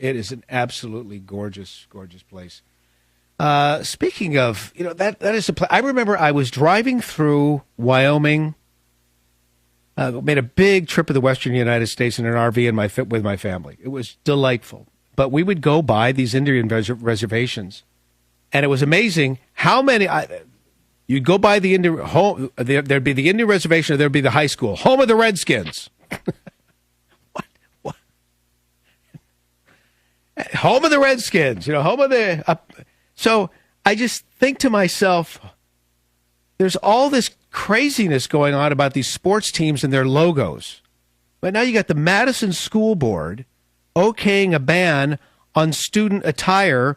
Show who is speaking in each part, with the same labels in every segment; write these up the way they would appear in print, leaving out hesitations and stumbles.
Speaker 1: It is an absolutely gorgeous, gorgeous place. Speaking of, that is a place. I remember I was driving through Wyoming. Made a big trip of the western United States in an RV with my family. It was delightful. But we would go by these Indian reservations, and it was amazing how many. You'd go by the Indian home. There'd be the Indian reservation, or there'd be the high school, home of the Redskins. What? Home of the Redskins. Home of the. So I just think to myself, there's all this craziness going on about these sports teams and their logos. But now you got the Madison School Board okaying a ban on student attire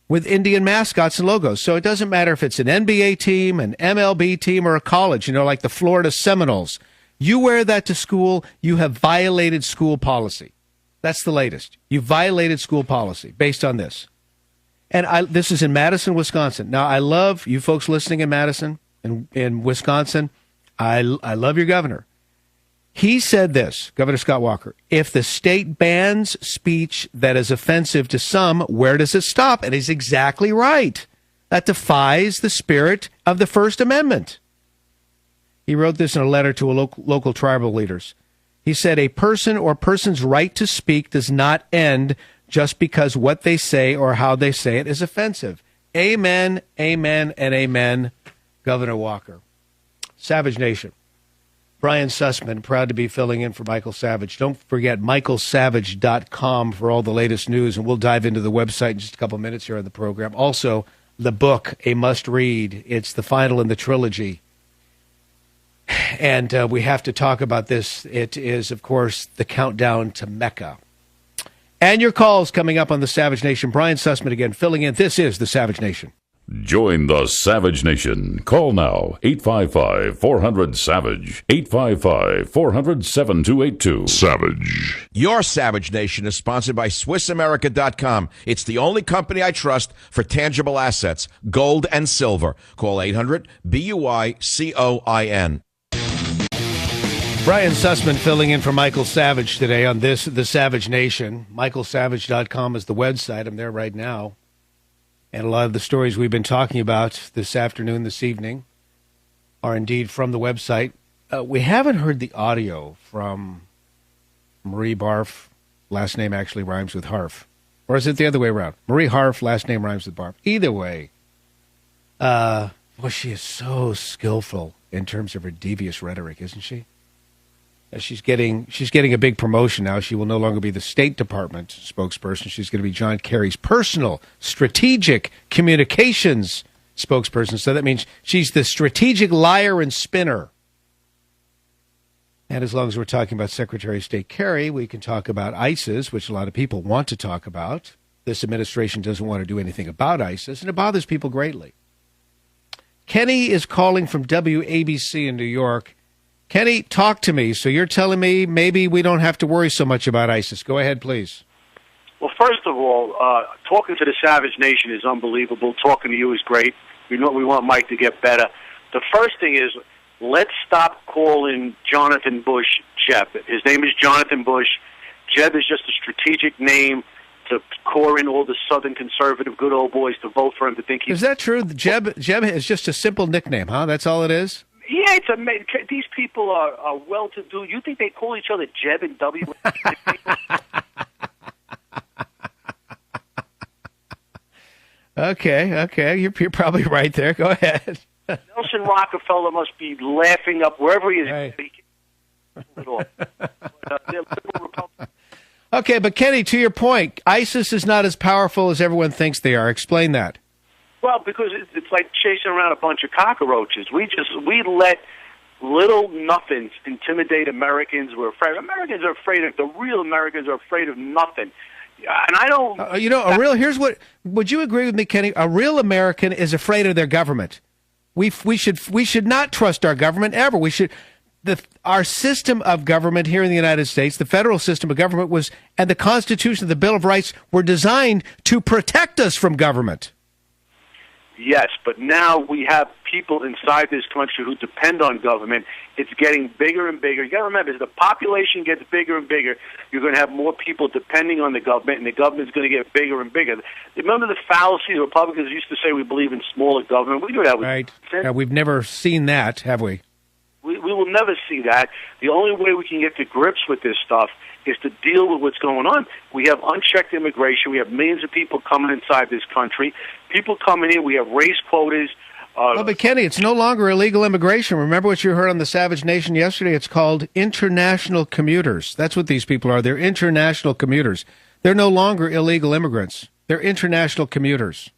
Speaker 1: with Indian mascots and logos. So it doesn't matter if it's an NBA team, an MLB team, or a college, like the Florida Seminoles. You wear that to school, you have violated school policy. That's the latest. You violated school policy based on this. And this is in Madison, Wisconsin. Now, I love you folks listening in Madison and in Wisconsin. I love your governor. He said this, Governor Scott Walker, if the state bans speech that is offensive to some, where does it stop? And he's exactly right. That defies the spirit of the First Amendment. He wrote this in a letter to local tribal leaders. He said, a person or person's right to speak does not end just because what they say or how they say it is offensive. Amen, amen, and amen, Governor Walker. Savage Nation. Brian Sussman, proud to be filling in for Michael Savage. Don't forget michaelsavage.com for all the latest news, and we'll dive into the website in just a couple minutes here on the program. Also, the book, a must-read. It's the final in the trilogy. And we have to talk about this. It is, of course, the countdown to Mecca. And your calls coming up on the Savage Nation. Brian Sussman again filling in. This is the Savage Nation.
Speaker 2: Join the Savage Nation. Call now, 855-400-SAVAGE, 855-400-7282. Savage.
Speaker 3: Your Savage Nation is sponsored by SwissAmerica.com. It's the only company I trust for tangible assets, gold and silver. Call 800-BUICOIN.
Speaker 1: Brian Sussman filling in for Michael Savage today on the Savage Nation. michaelsavage.com is the website. I'm there right now. And a lot of the stories we've been talking about this afternoon, this evening, are indeed from the website. We haven't heard the audio from Marie Barf. Last name actually rhymes with Harf. Or is it the other way around? Marie Harf, last name rhymes with Barf. Either way, she is so skillful in terms of her devious rhetoric, isn't she? She's getting a big promotion now. She will no longer be the State Department spokesperson. She's going to be John Kerry's personal strategic communications spokesperson. So that means she's the strategic liar and spinner. And as long as we're talking about Secretary of State Kerry, we can talk about ISIS, which a lot of people want to talk about. This administration doesn't want to do anything about ISIS, and it bothers people greatly. Kenny is calling from WABC in New York. Kenny, talk to me. So you're telling me maybe we don't have to worry so much about ISIS. Go ahead, please.
Speaker 4: Well, first of all, talking to the Savage Nation is unbelievable. Talking to you is great. We want Mike to get better. The first thing is, let's stop calling Jonathan Bush Jeb. His name is Jonathan Bush. Jeb is just a strategic name to core in all the Southern conservative good old boys to vote for him, to think he's...
Speaker 1: Is that true? Jeb is just a simple nickname, huh? That's all it is?
Speaker 4: Yeah, it's amazing. These people are well-to-do. You think they call each other Jeb and W?
Speaker 1: Okay. You're probably right there. Go ahead.
Speaker 4: Nelson Rockefeller must be laughing up wherever he is.
Speaker 1: Hey.
Speaker 4: They're liberal Republicans.
Speaker 1: Okay, but Kenny, to your point, ISIS is not as powerful as everyone thinks they are. Explain that.
Speaker 4: Well, because it's like chasing around a bunch of cockroaches. We let little nothings intimidate Americans. Americans are afraid of, the real Americans are afraid of nothing. And I don't...
Speaker 1: here's what, would you agree with me, Kenny? A real American is afraid of their government. We should not trust our government ever. Our system of government here in the United States, the federal system of government and the Constitution, the Bill of Rights were designed to protect us from government.
Speaker 4: Yes, but now we have people inside this country who depend on government. It's getting bigger and bigger. You got to remember, as the population gets bigger and bigger, you're going to have more people depending on the government, and the government's going to get bigger and bigger. Remember the fallacy the Republicans used to say we believe in smaller government? We do that.
Speaker 1: Right. We've never seen that, have we?
Speaker 4: We will never see that. The only way we can get to grips with this stuff is to deal with what's going on. We have unchecked immigration. We have millions of people coming inside this country. People coming in. We have race quotas.
Speaker 1: Well, but Kenny, it's no longer illegal immigration. Remember what you heard on the Savage Nation yesterday? It's called international commuters. That's what these people are. They're international commuters. They're no longer illegal immigrants. They're international commuters.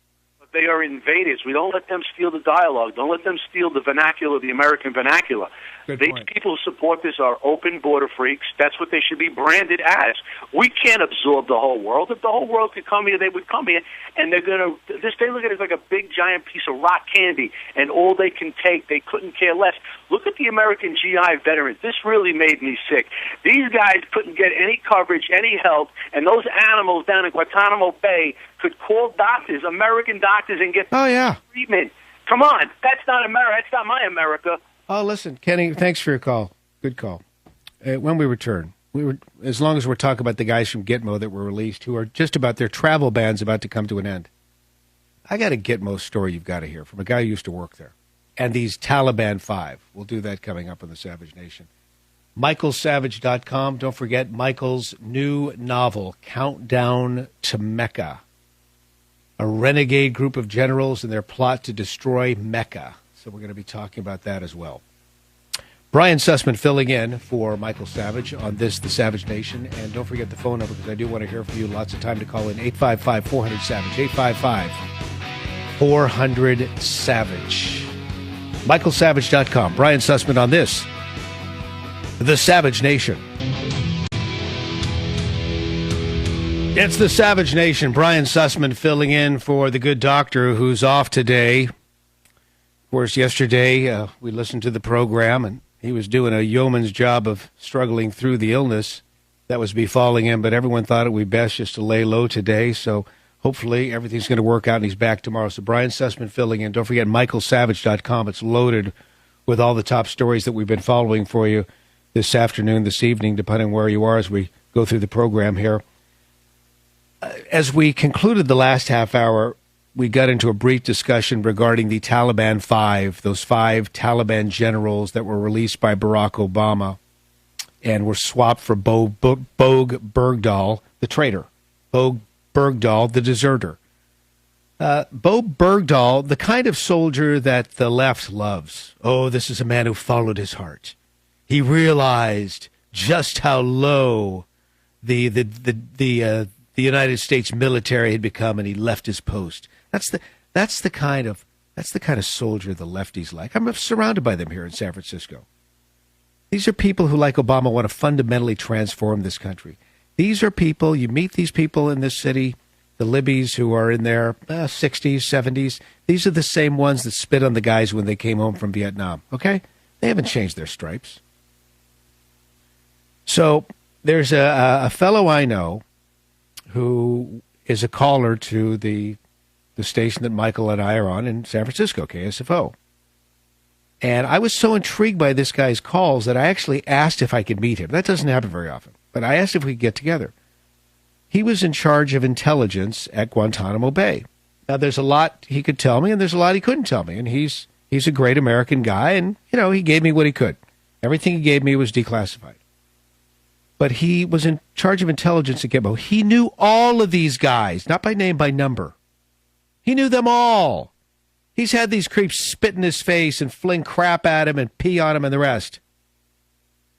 Speaker 4: They are invaders. We don't let them steal the dialogue. Don't let them steal the vernacular, the American vernacular. These people who support this are open border freaks. That's what they should be branded as. We can't absorb the whole world. If the whole world could come here, they would come here, and they're going to. They look at it like a big giant piece of rock candy, and all they can take. They couldn't care less. Look at the American GI veterans. This really made me sick. These guys couldn't get any coverage, any help, and those animals down in Guantanamo Bay could call doctors, American doctors, and get treatment. Come on, that's not America. That's not my America.
Speaker 1: Oh, listen, Kenny, thanks for your call. Good call. When we return, as long as we're talking about the guys from Gitmo that were released, who are just about their travel ban's about to come to an end. I got a Gitmo story you've got to hear from a guy who used to work there. And these Taliban 5. We'll do that coming up on the Savage Nation. MichaelSavage.com. Don't forget Michael's new novel, Countdown to Mecca. A renegade group of generals and their plot to destroy Mecca. So we're going to be talking about that as well. Brian Sussman filling in for Michael Savage on this, The Savage Nation. And don't forget the phone number because I do want to hear from you. Lots of time to call in. 855-400-SAVAGE. 855-400-SAVAGE. MichaelSavage.com. Brian Sussman on this, The Savage Nation. It's The Savage Nation. Brian Sussman filling in for the good doctor who's off today. Of course, yesterday we listened to the program, and he was doing a yeoman's job of struggling through the illness that was befalling him, but everyone thought it would be best just to lay low today, so hopefully everything's going to work out and he's back tomorrow. So Brian Sussman filling in. Don't forget MichaelSavage.com. It's loaded with all the top stories that we've been following for you this afternoon, this evening, depending where you are as we go through the program here. As we concluded the last half hour, we got into a brief discussion regarding the Taliban 5, those 5 Taliban generals that were released by Barack Obama and were swapped for Bogue Bergdahl, the traitor, Bogue Bergdahl, the deserter. Bogue Bergdahl, the kind of soldier that the left loves. Oh, this is a man who followed his heart. He realized just how low the United States military had become, and he left his post. That's the kind of soldier the lefties like. I'm surrounded by them here in San Francisco. These are people who, like Obama, want to fundamentally transform this country. These are people, you meet these people in this city, the Libbies who are in their 60s, 70s. These are the same ones that spit on the guys when they came home from Vietnam, okay? They haven't changed their stripes. So there's a fellow I know who is a caller to the station that Michael and I are on in San Francisco, KSFO. And I was so intrigued by this guy's calls that I actually asked if I could meet him. That doesn't happen very often. But I asked if we could get together. He was in charge of intelligence at Guantanamo Bay. Now, there's a lot he could tell me, and there's a lot he couldn't tell me. And he's a great American guy, and, he gave me what he could. Everything he gave me was declassified. But he was in charge of intelligence at Gitmo. He knew all of these guys, not by name, by number. He knew them all. He's had these creeps spit in his face and fling crap at him and pee on him and the rest.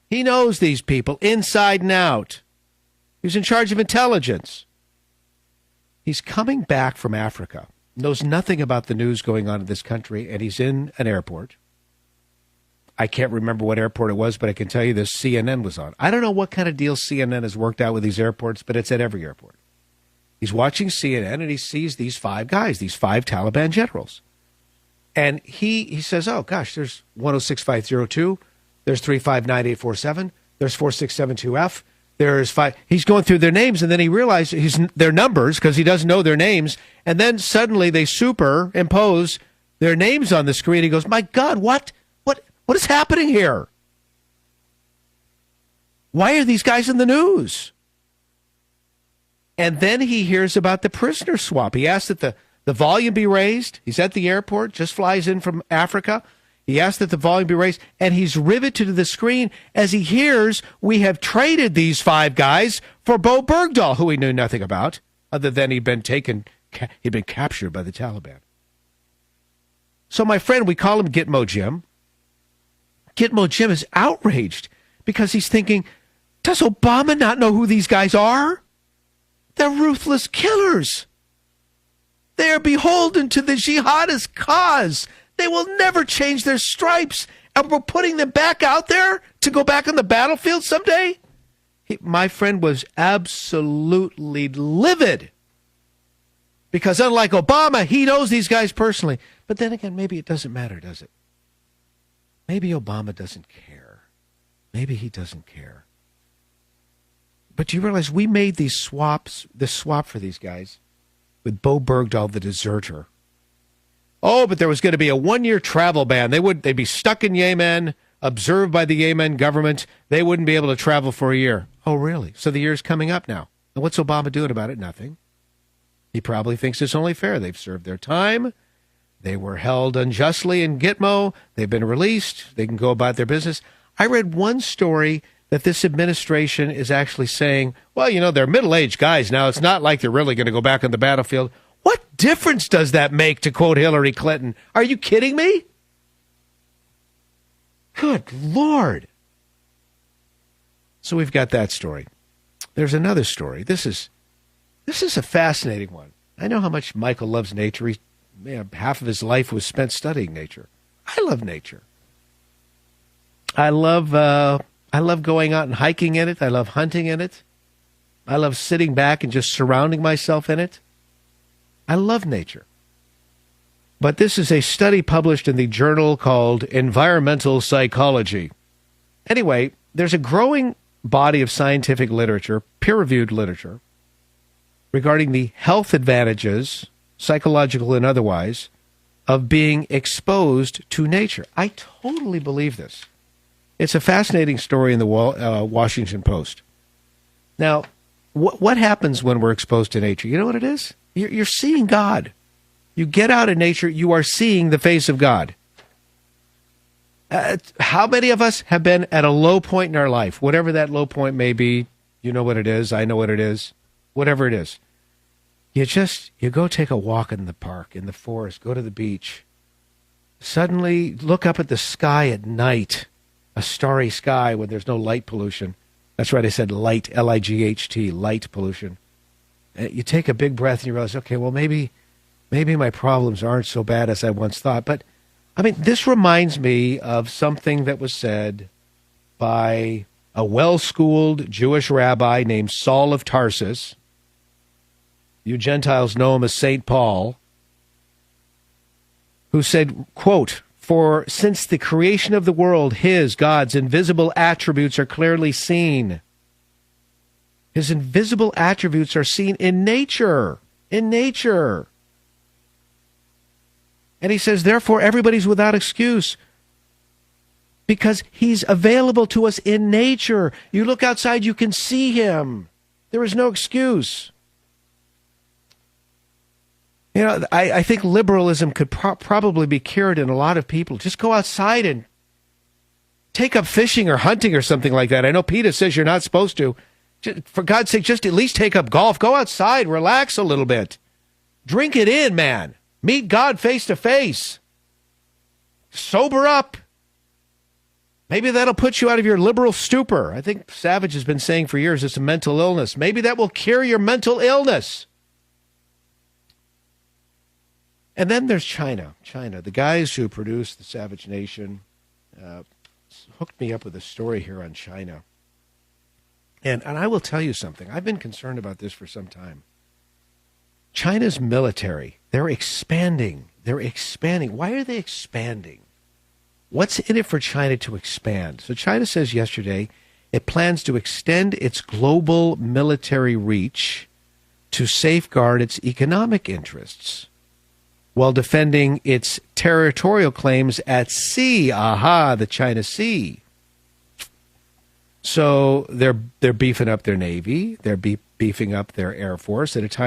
Speaker 1: He knows these people inside and out. He's in charge of intelligence. He's coming back from Africa, knows nothing about the news going on in this country, and he's in an airport. I can't remember what airport it was, but I can tell you this, CNN was on. I don't know what kind of deal CNN has worked out with these airports, but it's at every airport. He's watching CNN, and he sees these 5 guys, these 5 Taliban generals. And he says, oh, gosh, there's 106502, there's 359847, there's 4672F, there's 5. He's going through their names, and then he realizes their numbers because he doesn't know their names. And then suddenly they superimpose their names on the screen. He goes, my God, what is happening here? Why are these guys in the news? And then he hears about the prisoner swap. He asked that the volume be raised. He's at the airport, just flies in from Africa. He asked that the volume be raised, and he's riveted to the screen as he hears we have traded these 5 guys for Bo Bergdahl, who he knew nothing about, other than he'd been captured by the Taliban. So my friend, we call him Gitmo Jim. Gitmo Jim is outraged because he's thinking, does Obama not know who these guys are? They're ruthless killers. They are beholden to the jihadist cause. They will never change their stripes. And we're putting them back out there to go back on the battlefield someday? My friend was absolutely livid. Because unlike Obama, he knows these guys personally. But then again, maybe it doesn't matter, does it? Maybe Obama doesn't care. Maybe he doesn't care. But you realize we made this swap for these guys with Bo Bergdahl, the deserter. Oh, but there was going to be a 1-year travel ban. They'd be stuck in Yemen, observed by the Yemen government. They wouldn't be able to travel for a year. Oh, really? So the year's coming up now. And what's Obama doing about it? Nothing. He probably thinks it's only fair. They've served their time. They were held unjustly in Gitmo. They've been released. They can go about their business. I read one story that this administration is actually saying, well, they're middle-aged guys now. It's not like they're really going to go back on the battlefield. What difference does that make, to quote Hillary Clinton? Are you kidding me? Good Lord. So we've got that story. There's another story. This is a fascinating one. I know how much Michael loves nature. Half of his life was spent studying nature. I love nature. I love going out and hiking in it. I love hunting in it. I love sitting back and just surrounding myself in it. I love nature. But this is a study published in the journal called Environmental Psychology. Anyway, there's a growing body of scientific literature, peer-reviewed literature, regarding the health advantages, psychological and otherwise, of being exposed to nature. I totally believe this. It's a fascinating story in the Washington Post. Now, what happens when we're exposed to nature? You know what it is? You're seeing God. You get out in nature, you are seeing the face of God. How many of us have been at a low point in our life? Whatever that low point may be, you know what it is, I know what it is, whatever it is. You go take a walk in the park, in the forest, go to the beach. Suddenly look up at the sky at night, a starry sky when there's no light pollution. That's right, I said light, L-I-G-H-T, light pollution. You take a big breath and you realize, okay, well, maybe my problems aren't so bad as I once thought. But, this reminds me of something that was said by a well-schooled Jewish rabbi named Saul of Tarsus. You Gentiles know him as St. Paul, who said, quote, "For since the creation of the world, God's invisible attributes are clearly seen." His invisible attributes are seen in nature. In nature. And he says, therefore, everybody's without excuse. Because he's available to us in nature. You look outside, you can see him. There is no excuse. I think liberalism could probably be cured in a lot of people. Just go outside and take up fishing or hunting or something like that. I know PETA says you're not supposed to. For God's sake, just at least take up golf. Go outside, relax a little bit. Drink it in, man. Meet God face to face. Sober up. Maybe that'll put you out of your liberal stupor. I think Savage has been saying for years it's a mental illness. Maybe that will cure your mental illness. And then there's China. The guys who produced the Savage Nation hooked me up with a story here on China. And I will tell you something. I've been concerned about this for some time. China's military, they're expanding. Why are they expanding? What's in it for China to expand? So China says yesterday It plans to extend its global military reach to safeguard its economic interests while defending its territorial claims at sea. Aha, the China Sea. So they're beefing up their Navy. They're beefing up their Air Force at a time